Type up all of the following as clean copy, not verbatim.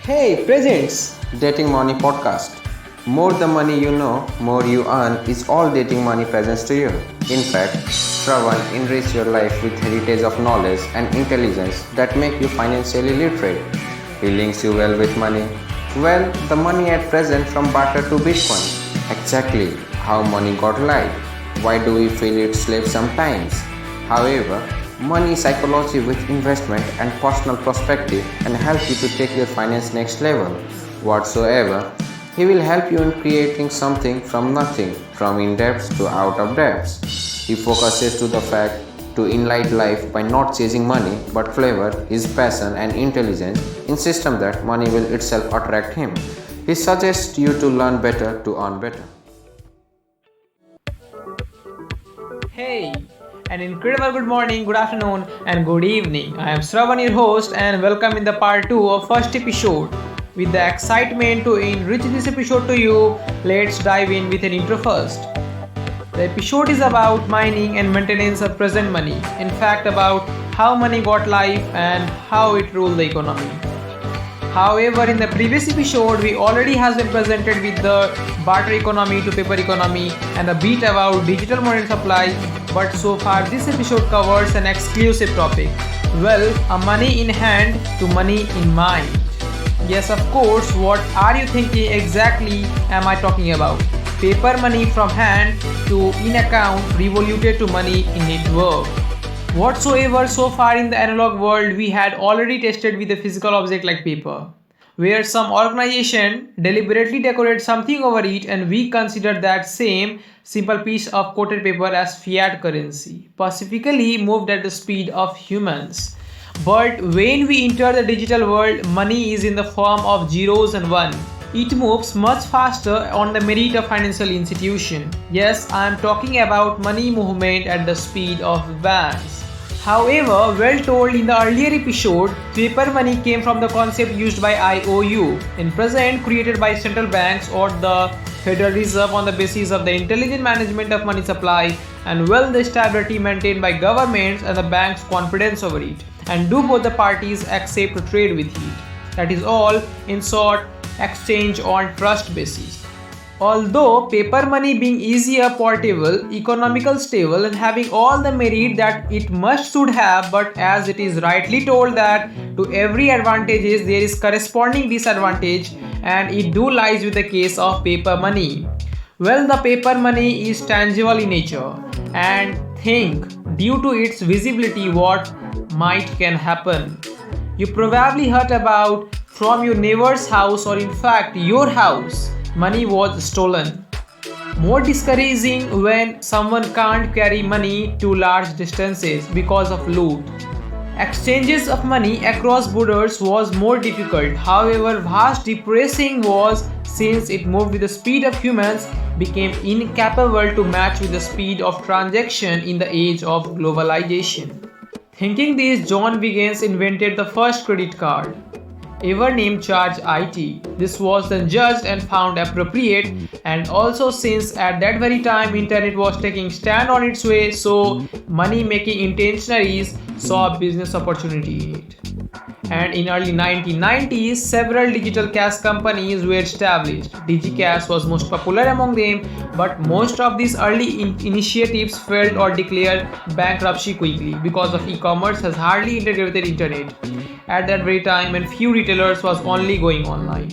Hey, presents! Dating Money Podcast. More the money you know, more you earn is all dating money presents to you. In fact, Shravan enrich your life with heritage of knowledge and intelligence that make you financially literate. He links you well with money. Well, the money at present from barter to Bitcoin. Exactly how money got live. Why do we feel its slave sometimes? However, money psychology with investment and personal perspective can help you to take your finance next level. Whatsoever, he will help you in creating something from nothing, from in debts to out of debts. He focuses to the fact to enlighten life by not chasing money but flavor his passion and intelligence in system that money will itself attract him. He suggests you to learn better to earn better. Hey, an incredible good morning, good afternoon, and good evening. I am Shravan, your host, and welcome in the part 2 of first episode. With the excitement to enrich this episode to you, let's dive in with an intro first. The episode is about mining and maintenance of present money. In fact, about how money got life and how it ruled the economy. However, in the previous episode, we already has been presented with the barter economy to paper economy and a bit about digital money supply. But so far, this episode covers an exclusive topic. Well, a money in hand to money in mind. Yes, of course. What are you thinking exactly am I talking about? Paper money from hand to in account revoluted to money in network. Whatsoever so far in the analog world we had already tested with a physical object like paper, where some organization deliberately decorate something over it and we consider that same simple piece of coated paper as fiat currency, specifically moved at the speed of humans. But when we enter the digital world, money is in the form of zeros and one. It moves much faster on the merit of financial institution. Yes, I am talking about money movement at the speed of banks. However, well told in the earlier episode, paper money came from the concept used by IOU, in present created by central banks or the Federal Reserve on the basis of the intelligent management of money supply and the stability maintained by governments and the bank's confidence over it. And do both the parties accept to trade with it? That is all, in short, exchange on trust basis. Although paper money being easier, portable, economical, stable and having all the merit that it must should have, but as it is rightly told that to every advantages there is corresponding disadvantage and it do lies with the case of paper money. Well, the paper money is tangible in nature and think due to its visibility what might can happen. You probably heard about from your neighbor's house or in fact your house. Money was stolen. More discouraging when someone can't carry money to large distances because of loot. Exchanges of money across borders was more difficult. However, vast depressing was since it moved with the speed of humans became incapable to match with the speed of transaction in the age of globalization. Thinking this, John Wiggins invented the first credit card ever named Charge IT. This was then judged and found appropriate, and also since at that very time internet was taking stand on its way, so money making intentionaries saw a business opportunity in it. And in early 1990s, several digital cash companies were established. DigiCash was most popular among them, but most of these early initiatives failed or declared bankruptcy quickly because of e-commerce has hardly integrated internet at that very time and few retailers was only going online.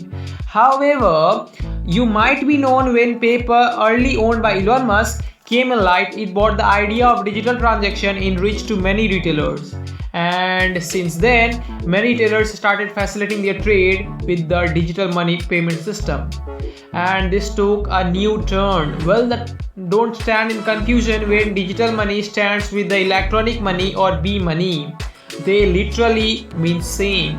However, you might be known when paper early owned by Elon Musk came in light, it brought the idea of digital transaction in reach to many retailers. And since then, many retailers started facilitating their trade with the digital money payment system. And this took a new turn. Well, that don't stand in confusion when digital money stands with the electronic money or B-money. They literally mean same.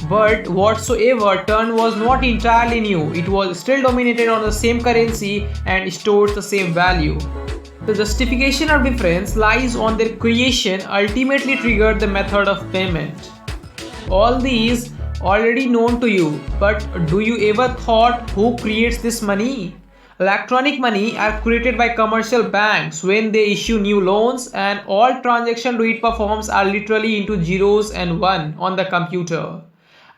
But whatsoever turn was not entirely new. It was still dominated on the same currency and stores the same value. The justification of difference lies on their creation ultimately triggered the method of payment. All these already known to you, but do you ever thought who creates this money? Electronic money are created by commercial banks when they issue new loans and all transactions it performs are literally into zeros and one on the computer.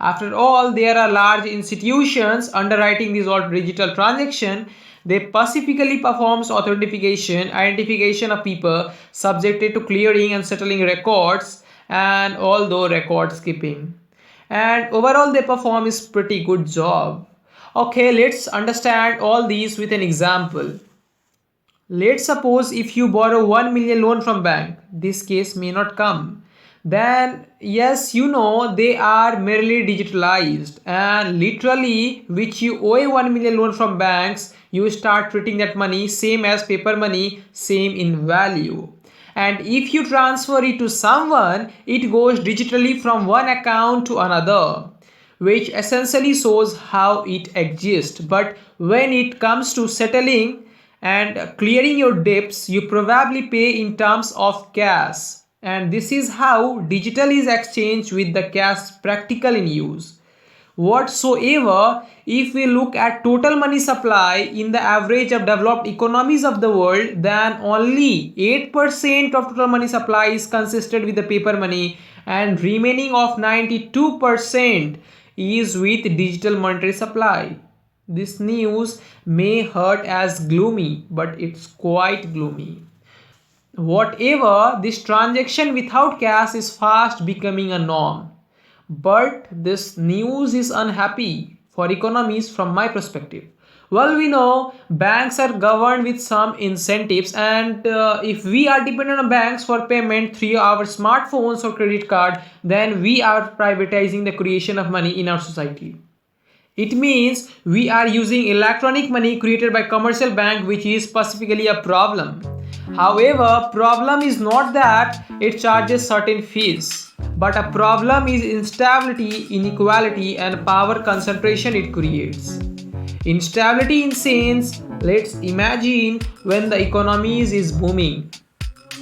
After all, there are large institutions underwriting these all digital transactions. They specifically performs authentication, identification of people subjected to clearing and settling records, and although record skipping. And overall, they perform is pretty good job. Okay, let's understand all these with an example. Let's suppose if you borrow 1 million loan from bank, this case may not come. Then yes, they are merely digitalized, and literally which you owe 1 million loan from banks, you start treating that money same as paper money, same in value. And if you transfer it to someone, it goes digitally from one account to another, which essentially shows how it exists. But when it comes to settling and clearing your debts, you probably pay in terms of cash. And this is how digital is exchanged with the cash practical in use. Whatsoever, if we look at total money supply in the average of developed economies of the world, then only 8% of total money supply is consisted with the paper money, and remaining of 92% is with digital monetary supply. This news may hurt as gloomy, but it's quite gloomy. Whatever, this transaction without cash is fast becoming a norm. But this news is unhappy for economies from my perspective. Well, we know banks are governed with some incentives, and if we are dependent on banks for payment through our smartphones or credit card, then we are privatizing the creation of money in our society. It means we are using electronic money created by commercial bank, which is specifically a problem. However, problem is not that it charges certain fees, but a problem is instability, inequality, and power concentration it creates. Instability in sense, let's imagine when the economy is booming.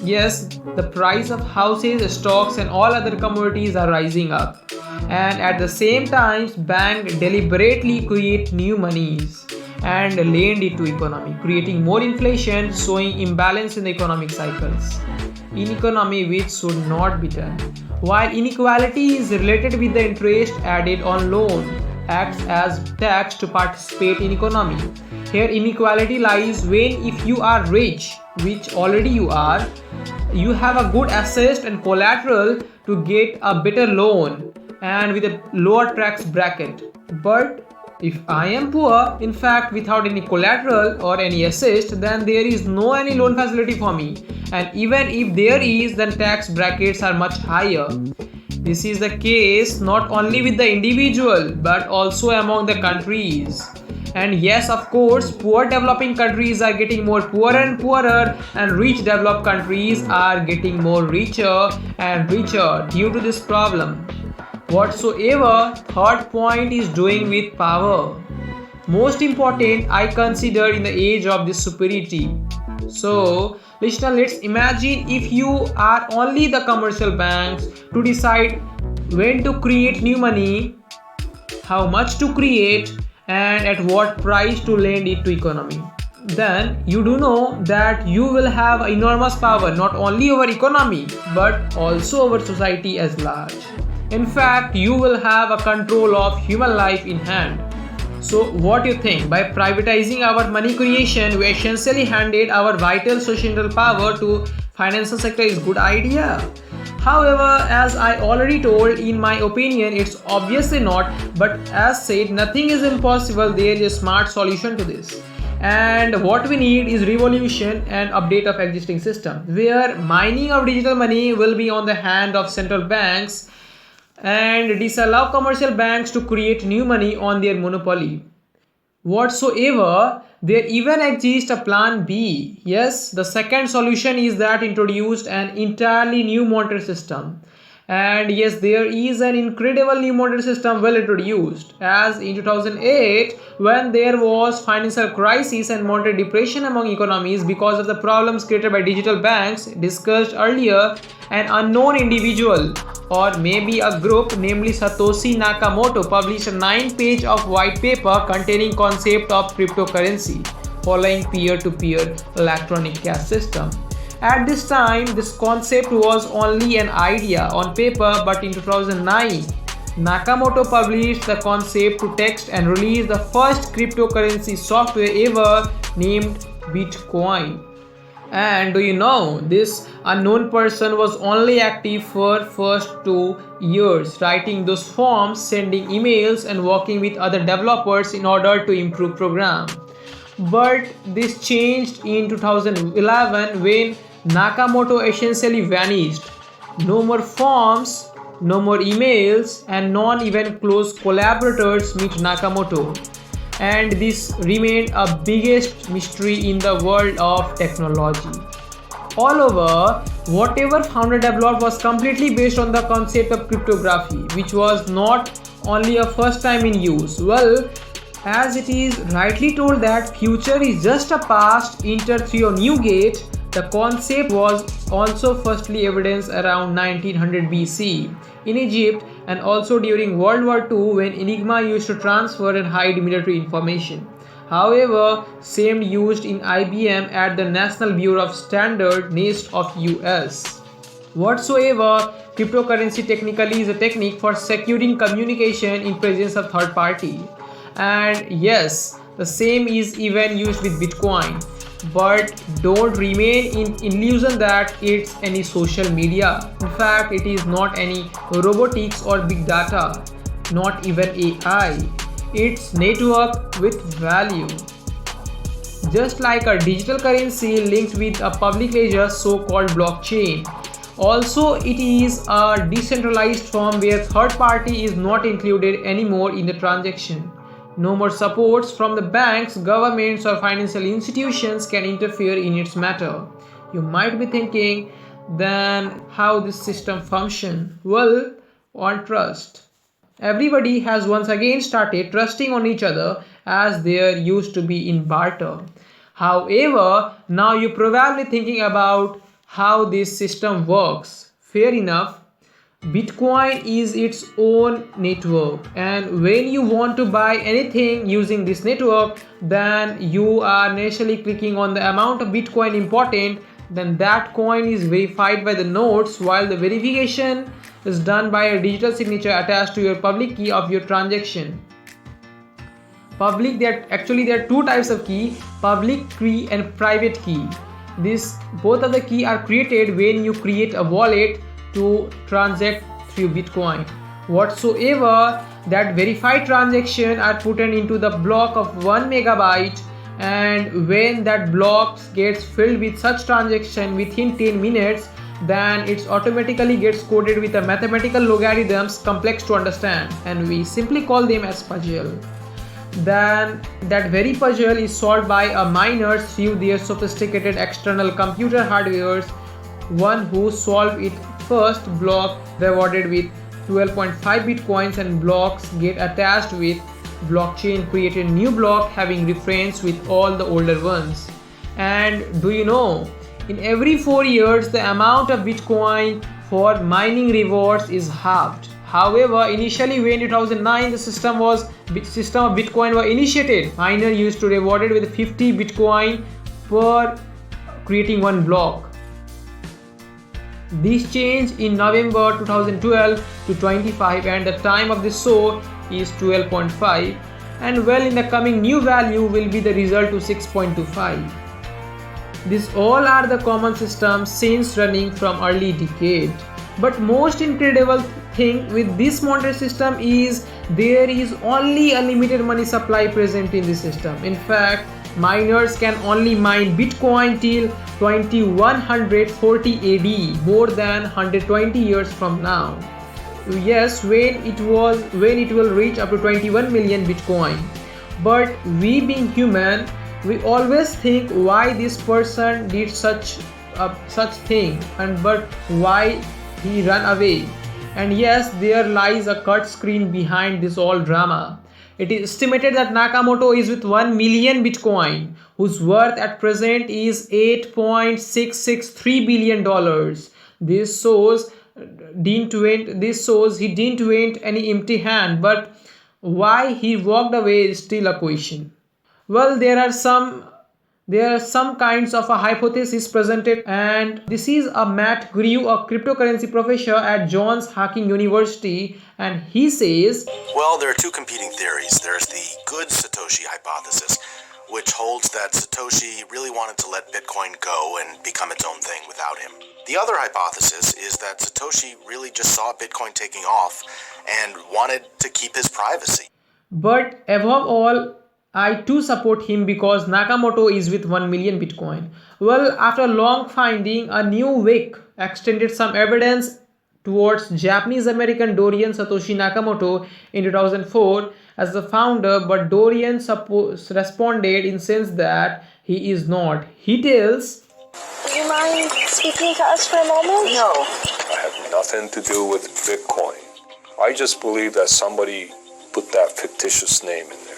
Yes, the price of houses, stocks, and all other commodities are rising up. And at the same time, bank deliberately create new monies and lend it to economy, creating more inflation, showing imbalance in the economic cycles. In economy which should not be done. While inequality is related with the interest added on loan, acts as tax to participate in economy. Here inequality lies when if you are rich, which already you are, you have a good asset and collateral to get a better loan and with a lower tax bracket. But if I am poor, in fact without any collateral or any assist, then there is no any loan facility for me, and even if there is, then tax brackets are much higher. This is the case not only with the individual but also among the countries. And yes, of course, poor developing countries are getting more poorer and poorer, and rich developed countries are getting more richer and richer due to this problem. Whatsoever, third point is doing with power. Most important, I consider in the age of this superiority. So, listener, let's imagine if you are only the commercial banks to decide when to create new money, how much to create, and at what price to lend it to economy. Then you do know that you will have enormous power not only over economy but also over society as large. In fact, you will have a control of human life in hand. So what do you think? By privatizing our money creation, we essentially handed our vital social power to financial sector is good idea. However, as I already told, in my opinion, it's obviously not. But as said, nothing is impossible. There is a smart solution to this. And what we need is revolution and update of existing system, where mining of digital money will be on the hand of central banks and disallow commercial banks to create new money on their monopoly. Whatsoever, there even exists a plan B. Yes, the second solution is that introduced an entirely new monetary system. And yes, there is an incredible new monetary system well introduced, as in 2008 when there was financial crisis and monetary depression among economies because of the problems created by digital banks discussed earlier. An unknown individual or maybe a group, namely Satoshi Nakamoto, published a 9-page of white paper containing concept of cryptocurrency following peer-to-peer electronic cash system. At this time, this concept was only an idea on paper, but in 2009, Nakamoto published the concept to text and released the first cryptocurrency software ever named Bitcoin. And do you know this unknown person was only active for first 2 years, writing those forms, sending emails, and working with other developers in order to improve program. But this changed in 2011 when Nakamoto essentially vanished. No more forms, no more emails, and non even close collaborators meet Nakamoto. And this remained a biggest mystery in the world of technology. All over, whatever founder developed was completely based on the concept of cryptography, which was not only a first time in use. Well, as it is rightly told that future is just a past entered through a new gate, the concept was also firstly evidenced around 1900 BC in Egypt and also during World War II when Enigma used to transfer and hide military information. However, same used in IBM at the National Bureau of Standards NIST of US. Whatsoever, cryptocurrency technically is a technique for securing communication in presence of third party. And yes, the same is even used with Bitcoin. But don't remain in illusion that it's any social media. In fact, it is not any robotics or big data, not even AI. It's network with value. Just like a digital currency linked with a public ledger so-called blockchain. Also, it is a decentralized form where third party is not included anymore in the transaction. No more supports from the banks, governments or financial institutions can interfere in its matter. You might be thinking, then how this system function? Well, on trust. Everybody has once again started trusting on each other as there used to be in barter. However, now you're probably thinking about how this system works. Fair enough. Bitcoin is its own network, and when you want to buy anything using this network, then you are naturally clicking on the amount of Bitcoin important, then that coin is verified by the nodes while the verification is done by a digital signature attached to your public key of your transaction. There are two types of key, public key and private key. This both of the key are created when you create a wallet to transact through Bitcoin. Whatsoever that verified transaction are put into the block of 1 megabyte, and when that block gets filled with such transaction within 10 minutes, then it automatically gets coded with a mathematical logarithms complex to understand, and we simply call them as puzzle. Then that very puzzle is solved by a miner through their sophisticated external computer hardwares. One who solved it first block rewarded with 12.5 bitcoins, and blocks get attached with blockchain created new block having reference with all the older ones. And do you know, in every 4 years the amount of bitcoin for mining rewards is halved. However, initially when 2009 the system of Bitcoin was initiated, miner used to rewarded with 50 Bitcoin per creating one block. This changed in November 2012 to 25, and the time of this show is 12.5, and well in the coming new value will be the result to 6.25. These all are the common systems since running from early decade. But most incredible thing with this modern system is there is only a limited money supply present in this system. In fact, miners can only mine Bitcoin till 2140 AD, more than 120 years from now. Yes, when it will reach up to 21 million Bitcoin. But we being human, we always think why this person did such thing, and but why he ran away. And yes, there lies a cut screen behind this all drama. It is estimated that Nakamoto is with 1 million Bitcoin, whose worth at present is $8.663 billion. This shows he didn't went any empty hand, but why he walked away is still a question. Well, there are some kinds of a hypothesis presented, and this is a Matt Grew, a cryptocurrency professor at Johns Hopkins University, and he says, well, there are two competing theories. There's the good Satoshi hypothesis, which holds that Satoshi really wanted to let Bitcoin go and become its own thing without him. The other hypothesis is that Satoshi really just saw Bitcoin taking off and wanted to keep his privacy. but above all, I too support him because Nakamoto is with 1 million Bitcoin. Well, after long finding, a new week extended some evidence towards Japanese American Dorian Satoshi Nakamoto in 2004 as the founder, but Dorian responded in sense that he is not. He tells, "Do you mind speaking to us for a moment?" No. I have nothing to do with Bitcoin. I just believe that somebody put that fictitious name in there.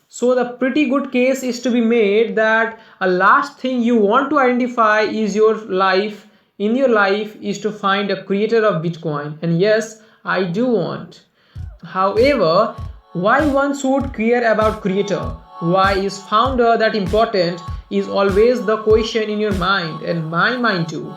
so the pretty good case is to be made that a last thing you want to identify is your life. In your life is to find a creator of Bitcoin, and yes, I do want. However, why one should care about creator? Why is founder that important is always the question in your mind and my mind too.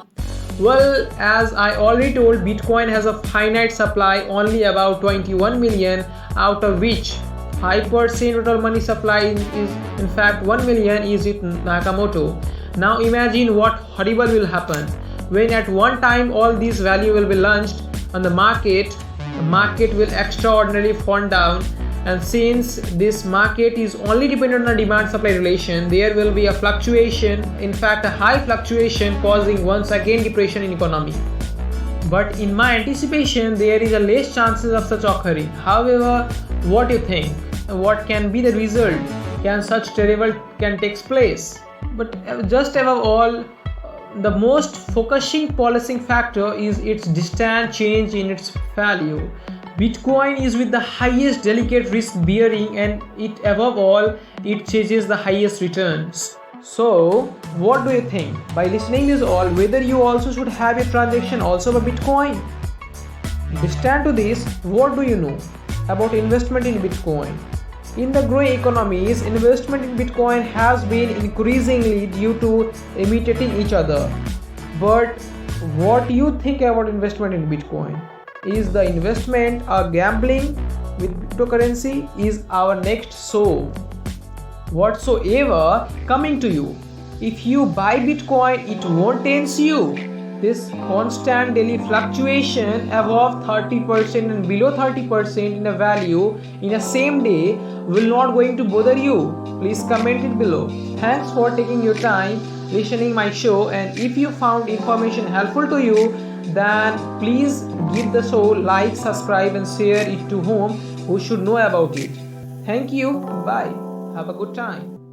Well, as I already told, Bitcoin has a finite supply, only about 21 million, out of which 5% total money supply is in fact 1 million is with Nakamoto. Now imagine what horrible will happen when at one time all this value will be launched on the market will extraordinarily fall down, and since this market is only dependent on demand supply relation, there will be a fluctuation, in fact a high fluctuation, causing once again depression in economy. But in my anticipation, there is a less chances of such occurring. However, what do you think? What can be the result? Can such terrible can take place? But just above all, the most focusing policing factor is its distant change in its value. Bitcoin is with the highest delicate risk bearing, and it above all it chases the highest returns. So what do you think? By listening this all, whether you also should have a transaction also by Bitcoin? Distant to this, what do you know about investment in Bitcoin? In the growing economies, investment in Bitcoin has been increasingly due to imitating each other. But what do you think about investment in Bitcoin? Is the investment a gambling with cryptocurrency? Is our next show whatsoever coming to you. If you buy Bitcoin, it won't tempt you. This constant daily fluctuation above 30% and below 30% in the value in a same day will not going to bother you. Please comment it below. Thanks for taking your time listening my show, and if you found information helpful to you, then please give the show like, subscribe and share it to whom who should know about it. Thank you. Bye. Have a good time.